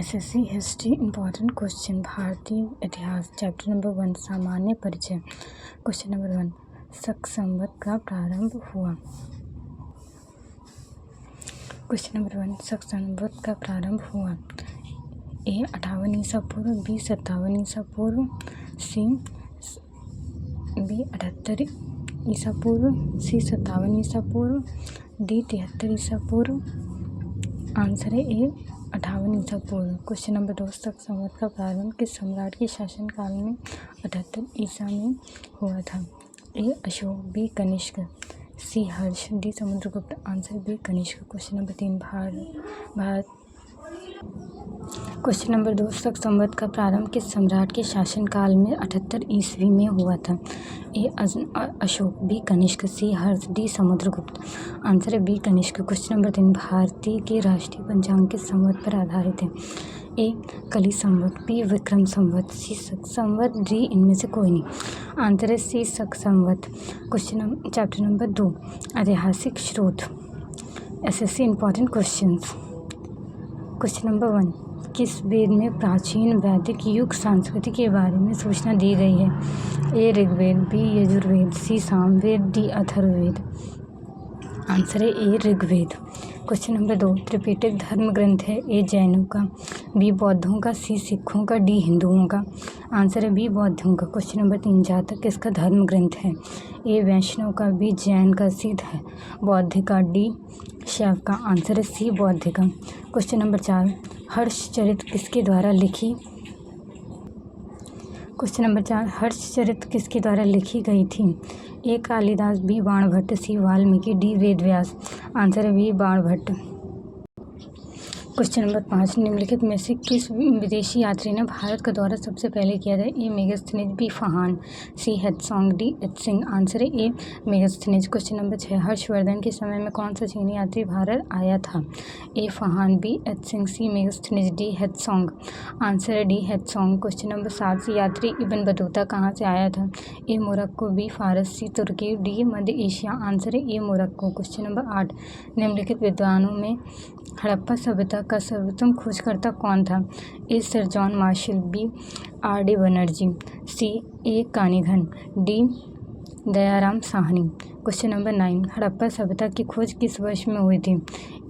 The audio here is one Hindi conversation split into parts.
एसएससी हिस्ट्री इंपॉर्टेंट क्वेश्चन भारतीय इतिहास चैप्टर नंबर 1 सामान्य परिचय। क्वेश्चन नंबर 1 शक संवत का प्रारंभ हुआ। क्वेश्चन नंबर 1 शक संवत का प्रारंभ हुआ। ए 58 ईसा पूर्व, बी 57 ईसा पूर्व, सी बी 78 ईसा पूर्व, सी 57 ईसा पूर्व, डी 73 ईसा पूर्व। आंसर है ए 58 ईसा पूर्व। क्वेश्चन नंबर 2 शक संवत का प्रारंभ किस सम्राट के शासनकाल में 78 ईसा में हुआ था। A Ashok, B Kanishka, C Harsha, D Samudragupta. Answer B Kanishka. Question number 3 Bharat. Question number 2 Shaka संवत का प्रारंभ किस सम्राट के शासनकाल में 78 ईस्वी में हुआ था। A Ashok, B Kanishka, C Harsha, D Samudragupta. Answer है बी कनिष्क। क्वेश्चन नंबर 3 भारतीय के राष्ट्रीय पंचांग किस संवत पर आधारित है। ए कली संवत, बी विक्रम संवत, सी शक संवत, डी इनमें से कोई नहीं। आंसर है सी शक संवत। क्वेश्चन चैप्टर नंबर 2 ऐतिहासिक स्रोत SSC important questions. Question number 1 किस वेद में प्राचीन वैदिक युग संस्कृति के बारे में सूचना दी गई है। ए ऋग्वेद, बी यजुर्वेद, सी सामवेद, डी अथर्ववेद। आंसर है ए ऋग्वेद। क्वेश्चन नंबर 2 त्रिपिटक धर्म ग्रंथ है। ए जैनों का, बी बौद्धों का, सी सिखों का, डी हिंदुओं का। आंसर है बी बौद्धों का। क्वेश्चन नंबर 3 जातक किसका धर्म ग्रंथ है। ए वैष्णव का, बी जैन का, सी बौद्ध का, डी शैव का। आंसर है सी बौद्ध का। क्वेश्चन नंबर 4 हर्षचरित किसके द्वारा लिखी। क्वेश्चन नंबर 4 हर्षचरित किसके द्वारा लिखी गई थी। ए कालिदास, बी बाणभट्ट, सी वाल्मीकि, डी वेदव्यास। आंसर है बी बाणभट्ट। क्वेश्चन नंबर 5 निम्नलिखित में से किस विदेशी यात्री ने भारत का दौरा सबसे पहले किया था। ए मेगास्थनीज, बी फहान, सी हेत्सोंग, डी एत्सिंग। आंसर है ए मेगास्थनीज। क्वेश्चन नंबर 6 हर्षवर्धन के समय में कौन सा चीनी यात्री भारत आया था। ए फहान, बी एत्सिंग, सी मेगास्थनीज, डी हेत्सोंग। आंसर है डी हेत्सोंग। क्वेश्चन नंबर 7 यात्री इब्न बतूता कहाँ से आया था। ए मोरक्को, बी फारस, सी तुर्की, डी मध्य एशिया। आंसर है ए मोरक्को। क्वेश्चन नंबर 8 निम्नलिखित विद्वानों में हड़प्पा सभ्यता का सर्वोत्तम खोजकर्ता कौन था। A sir John Marshall, B R D Banerjee, C A Cunningham, D Dayaram Sahni. Question number 9 Harappa सभ्यता की खोज किस वर्ष में हुई थी।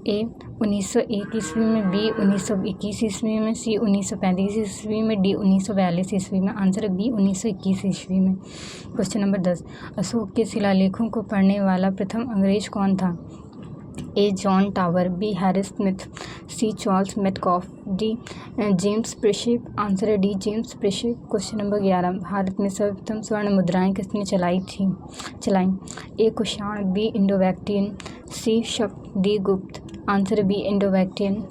ए 1901 ईस्वी में, बी 1921 ईस्वी में, सी 1935 ईस्वी में, डी 1942 ईस्वी में। आंसर है बी 1921 ईस्वी में। क्वेश्चन नंबर 10 अशोक के शिलालेखों को पढ़ने वाला प्रथम अंग्रेज कौन था। A John Tower, B Harris Smith, C Charles Metcalfe, D James Prinsep. Answer है D James Prinsep. Question number 11 Bharat में सर्वप्रथम स्वर्ण मुद्राएं किसने चलाई। ए कुषाण, बी इंडोबैक्टियन, सी शक, डी गुप्त। आंसर है B Indo Bactrian.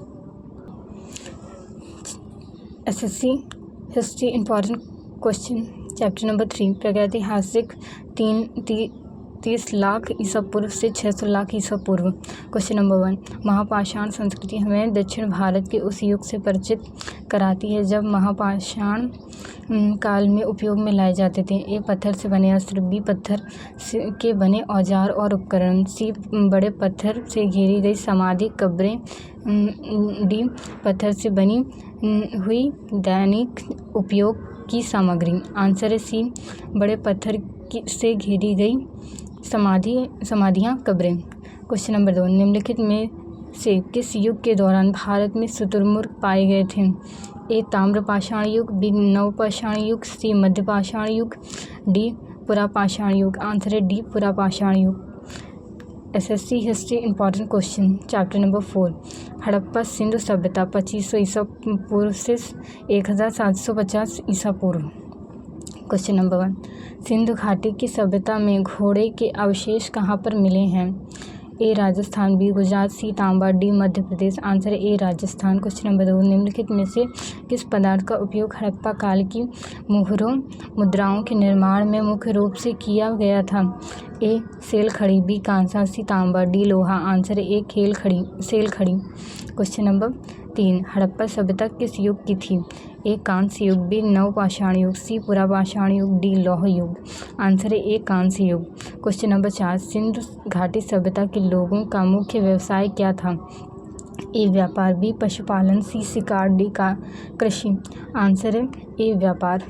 SSC history important question chapter number 3 प्रागैतिहासिक 30 लाख ईसा पूर्व से 600 लाख ईसा पूर्व। क्वेश्चन नंबर 1 महापाषाण संस्कृति हमें दक्षिण भारत के उस युग से परिचित कराती है जब महापाषाण काल में उपयोग में लाए जाते थे। ए पत्थर से बने अस्त्र, बी पत्थर के बने औजार और उपकरण, सी बड़े पत्थर से घेरी गई समाधि कब्रें, डी पत्थर से बनी हुई दैनिक उपयोग की सामग्री। आंसर है सी बड़े पत्थर से घेरी गई समाधियाँ कब्रें। क्वेश्चन नंबर 2 निम्नलिखित में से किस युग के दौरान भारत में शुतुरमुर्ग पाए गए थे। ए ताम्रपाषाण युग, बी नवपाषाण युग, सी मध्यपाषाण युग, डी पुरापाषाण युग। आंसर है डी पुरापाषाण युग। SSC history important question chapter number 4 Harappa Sindhu सभ्यता 2500 ईसा पूर्व से 1750 ईसा पूर्व। क्वेश्चन नंबर 1 सिंधु घाटी की सभ्यता में घोड़े के अवशेष कहाँ पर मिले हैं। ए राजस्थान, बी गुजरात, सी तांबा, डी मध्य प्रदेश। आंसर है ए राजस्थान। क्वेश्चन नंबर 2 निम्नलिखित में से किस पदार्थ का उपयोग हड़प्पा काल की मोहरों मुद्राओं के निर्माण में मुख्य रूप से किया गया था। ए सेल खड़ी, बी कांसा, सी तांबा, डी लोहा। आंसर है ए सेल खड़ी। क्वेश्चन नंबर 3 हड़प्पा सभ्यता किस युग की थी। ए कांस्य युग, बी नवपाषाण युग, सी पुरापाषाण युग, डी लौह युग। आंसर है ए कांस्य युग। क्वेश्चन नंबर 4 सिंधु घाटी सभ्यता के लोगों का मुख्य व्यवसाय क्या था। ए व्यापार, बी पशुपालन, सी शिकार, डी का कृषि। आंसर है ए व्यापार।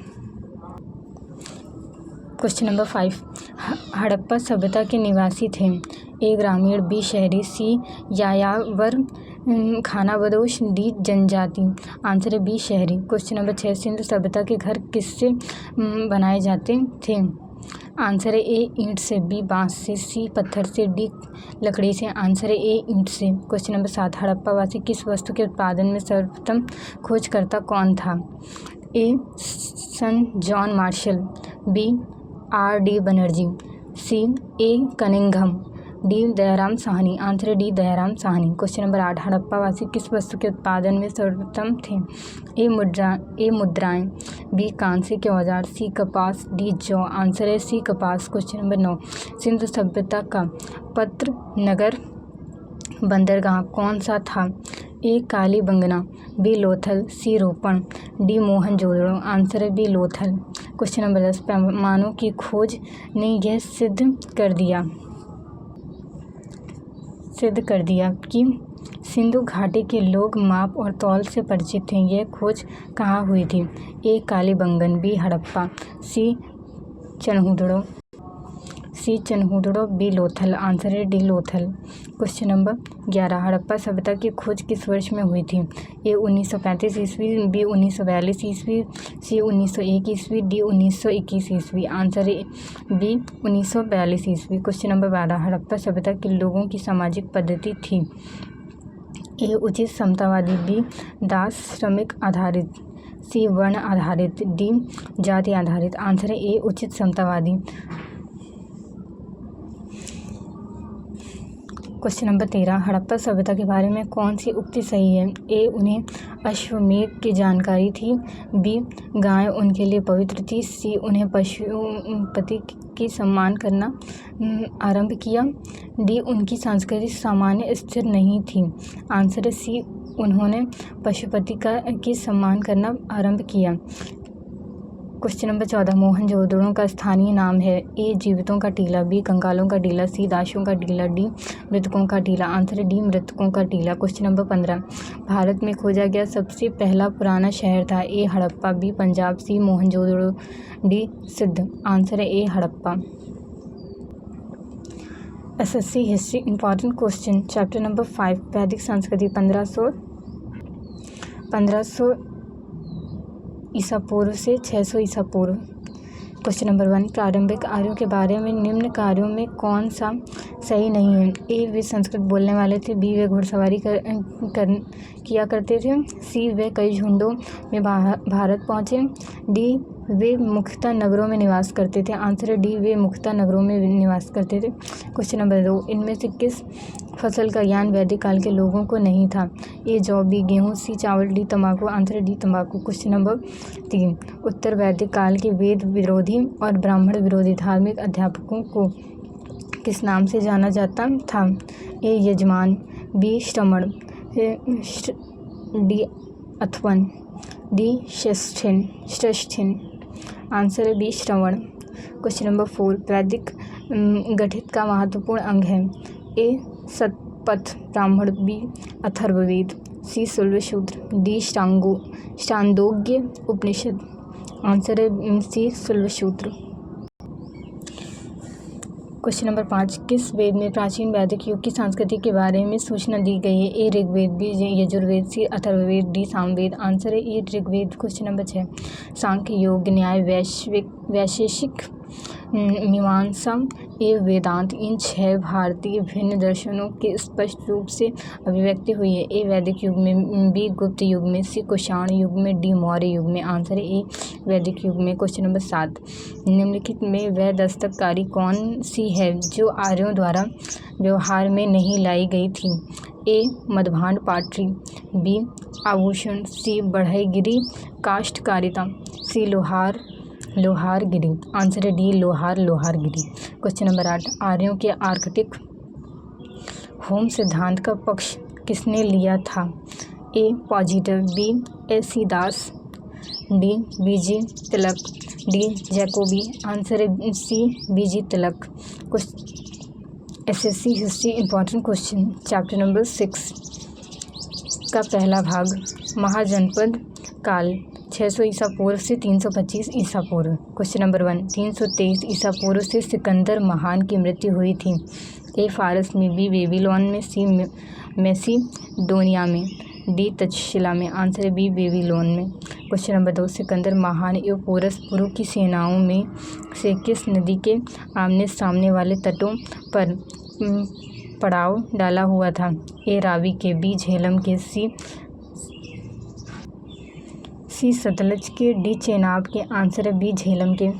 क्वेश्चन नंबर 5, हड़प्पा सभ्यता के निवासी थे। ए ग्रामीण, बी शहरी, सी यायावर खानाबदोश, डी जनजाति। आंसर है बी शहरी। क्वेश्चन नंबर 6, सिंधु सभ्यता के घर किससे बनाए जाते थे। आंसर है ए ईंट से, बी बांस से, सी पत्थर से, डी लकड़ी से। आंसर है ए ईंट से। क्वेश्चन नंबर 7, हड़प्पावासी किस वस्तु के उत्पादन में सर्वप्रथम खोजकर्ता कौन था। A sun John Marshall, B R.D. Banerjee, C A Cunningham, D Dayaram Sahni. Answer है D Dayaram Sahni. Question number 8, हड़प्पावासी किस वस्तु के उत्पादन में सर्वप्रथम थे। ए मुद्राएं, बी कांसे के औजार, सी कपास, डी जौ। आंसर है सी कपास। क्वेश्चन नंबर 9, सिंधु सभ्यता का पत्र नगर बंदरगाह कौन सा था। ए कालीबंगना, बी लोथल, सी रोपण, डी मोहनजोदड़ो। आंसर है बी लोथल। क्वेश्चन नंबर 10, पैमानों की खोज ने यह सिद्ध कर दिया कि सिंधु घाटी के लोग माप और तौल से परिचित थे। यह खोज कहाँ हुई थी। ए कालीबंगन, बी हड़प्पा, सी चनहुदड़ो, बी लोथल। आंसर है D Lothal. Question number 11, Harappa सभ्यता की खोज किस वर्ष में हुई थी। ए 1935 ईस्वी, बी 1942 ईस्वी, सी 1901 ईस्वी, डी 1921 ईस्वी। आंसर है बी 1942 ईस्वी। क्वेश्चन नंबर 12, हड़प्पा सभ्यता के लोगों की सामाजिक पद्धति थी। ए उचित समतावादी, बी दास श्रमिक आधारित, सी वर्ण आधारित, डी जाति आधारित। आंसर है ए उचित समतावादी। क्वेश्चन नंबर 13, हड़प्पा सभ्यता के बारे में कौन सी उक्ति सही है। ए उन्हें अश्वमेध की जानकारी थी, बी गाय उनके लिए पवित्र थी, सी उन्हें पशुपति की सम्मान करना आरंभ किया, डी उनकी संस्कृति सामान्य स्थिर नहीं थी। आंसर है सी उन्होंने पशुपति की सम्मान करना आरंभ किया। क्वेश्चन नंबर 14, मोहनजोदड़ो का स्थानीय नाम है। ए जीवितों का टीला, बी कंकालों का टीला, सी दासों का टीला, डी मृतकों का टीला। आंसर है डी मृतकों का टीला। क्वेश्चन नंबर 15, भारत में खोजा गया सबसे पहला पुराना शहर था। A Harappa, B Punjab, C Mohenjodaro, D Sindh. Answer है A Harappa. SSC history important question, chapter number 5, वैदिक संस्कृति 1500 ईसा पूर्व से 600 ईसा पूर्व। क्वेश्चन नंबर 1, प्रारंभिक आर्यों के बारे में निम्न कार्यों में कौन सा सही नहीं है। ए वे संस्कृत बोलने वाले थे, बी वे घुड़सवारी किया करते थे, सी वे कई झुंडों में भारत पहुँचे, डी वे मुख्यतः नगरों में निवास करते थे। आंसर है डी वे मुख्यतः नगरों में निवास करते थे। क्वेश्चन नंबर 2, इनमें से किस फसल का ज्ञान वैदिक काल के लोगों को नहीं था। ए जौ, बी गेहूँ, सी चावल, डी तंबाकू। आंसर है डी तंबाकू। क्वेश्चन नंबर 3, उत्तर वैदिक काल के वेद विरोधी और ब्राह्मण विरोधी धार्मिक अध्यापकों को किस नाम से जाना जाता था। ए यजमान, बी श्रमण, डी अथवन, डी श्रेष्ठिन। आंसर है बी श्रवण। क्वेश्चन नंबर 4, वैदिक गठित का महत्वपूर्ण अंग है। ए शतपथ ब्राह्मण, बी अथर्ववेद, सी शूद्र, डी छांदोग्य उपनिषद। आंसर है सी शूद्र। क्वेश्चन नंबर 5, किस वेद में प्राचीन वैदिक युग की संस्कृति के बारे में सूचना दी गई है। ए ऋग्वेद, बी यजुर्वेद, सी अथर्ववेद, डी सामवेद। आंसर है ए ऋग्वेद। क्वेश्चन नंबर 6, सांख्य, योग, न्याय, वैशेषिक, मीमांसा एवं वेदांत, इन 6 भारतीय भिन्न दर्शनों के स्पष्ट रूप से अभिव्यक्ति हुई है। ए वैदिक युग में, बी गुप्त युग में, सी कुषाण युग में, डी मौर्य युग में। आंसर है ए वैदिक युग में। क्वेश्चन नंबर 7, निम्नलिखित में वह दस्तकारी कौन सी है जो आर्यों द्वारा व्यवहार में नहीं लाई गई थी। ए मधभांड पाटरी, बी आभूषण, सी बढ़ईगिरी काष्ठकारिता, सी लोहारगिरी। आंसर है डी लोहारगिरी। क्वेश्चन नंबर 8, आर्यों के आर्कटिक होम सिद्धांत का पक्ष किसने लिया था। ए पॉजिटिव, बी एसी दास, डी बीजी तिलक, डी जैकोबी। आंसर है सी बीजी तिलक। SSC history important question, chapter number 6, का पहला भाग महाजनपद काल 600 ईसा पूर्व से 325 ईसा पूर्व। क्वेश्चन नंबर 1, 323 ईसा पूर्व से सिकंदर महान की मृत्यु हुई थी। ए फारस में, बी बेबीलोन में, सी मैसिडोनिया में, डी तक्षशिला में। आंसर है बी बेबीलोन में। क्वेश्चन नंबर 2, सिकंदर महान एवं पोरस पुरु की सेनाओं में से किस नदी के आमने सामने वाले तटों पर पड़ाव डाला हुआ था? ए रावी के, बी झेलम के, सी सतलज के, डी चेनाब के। आंसर है बी झेलम के।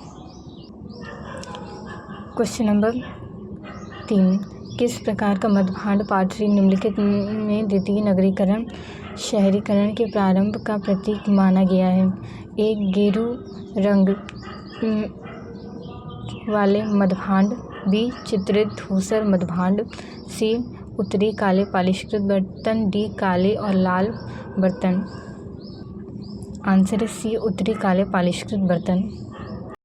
क्वेश्चन नंबर 3, किस प्रकार का मध्यभांड पाटरी निम्नलिखित में द्वितीय नगरीकरण शहरीकरण के प्रारंभ का प्रतीक माना गया है? ए गेरू रंग वाले मध्यभांड, बी चित्रित धूसर मध्यभांड, सी उत्तरी काले पालिशकृत बर्तन, डी काले और लाल बर्तन। आंसर है सी उत्तरी काले पालिशकृत बर्तन।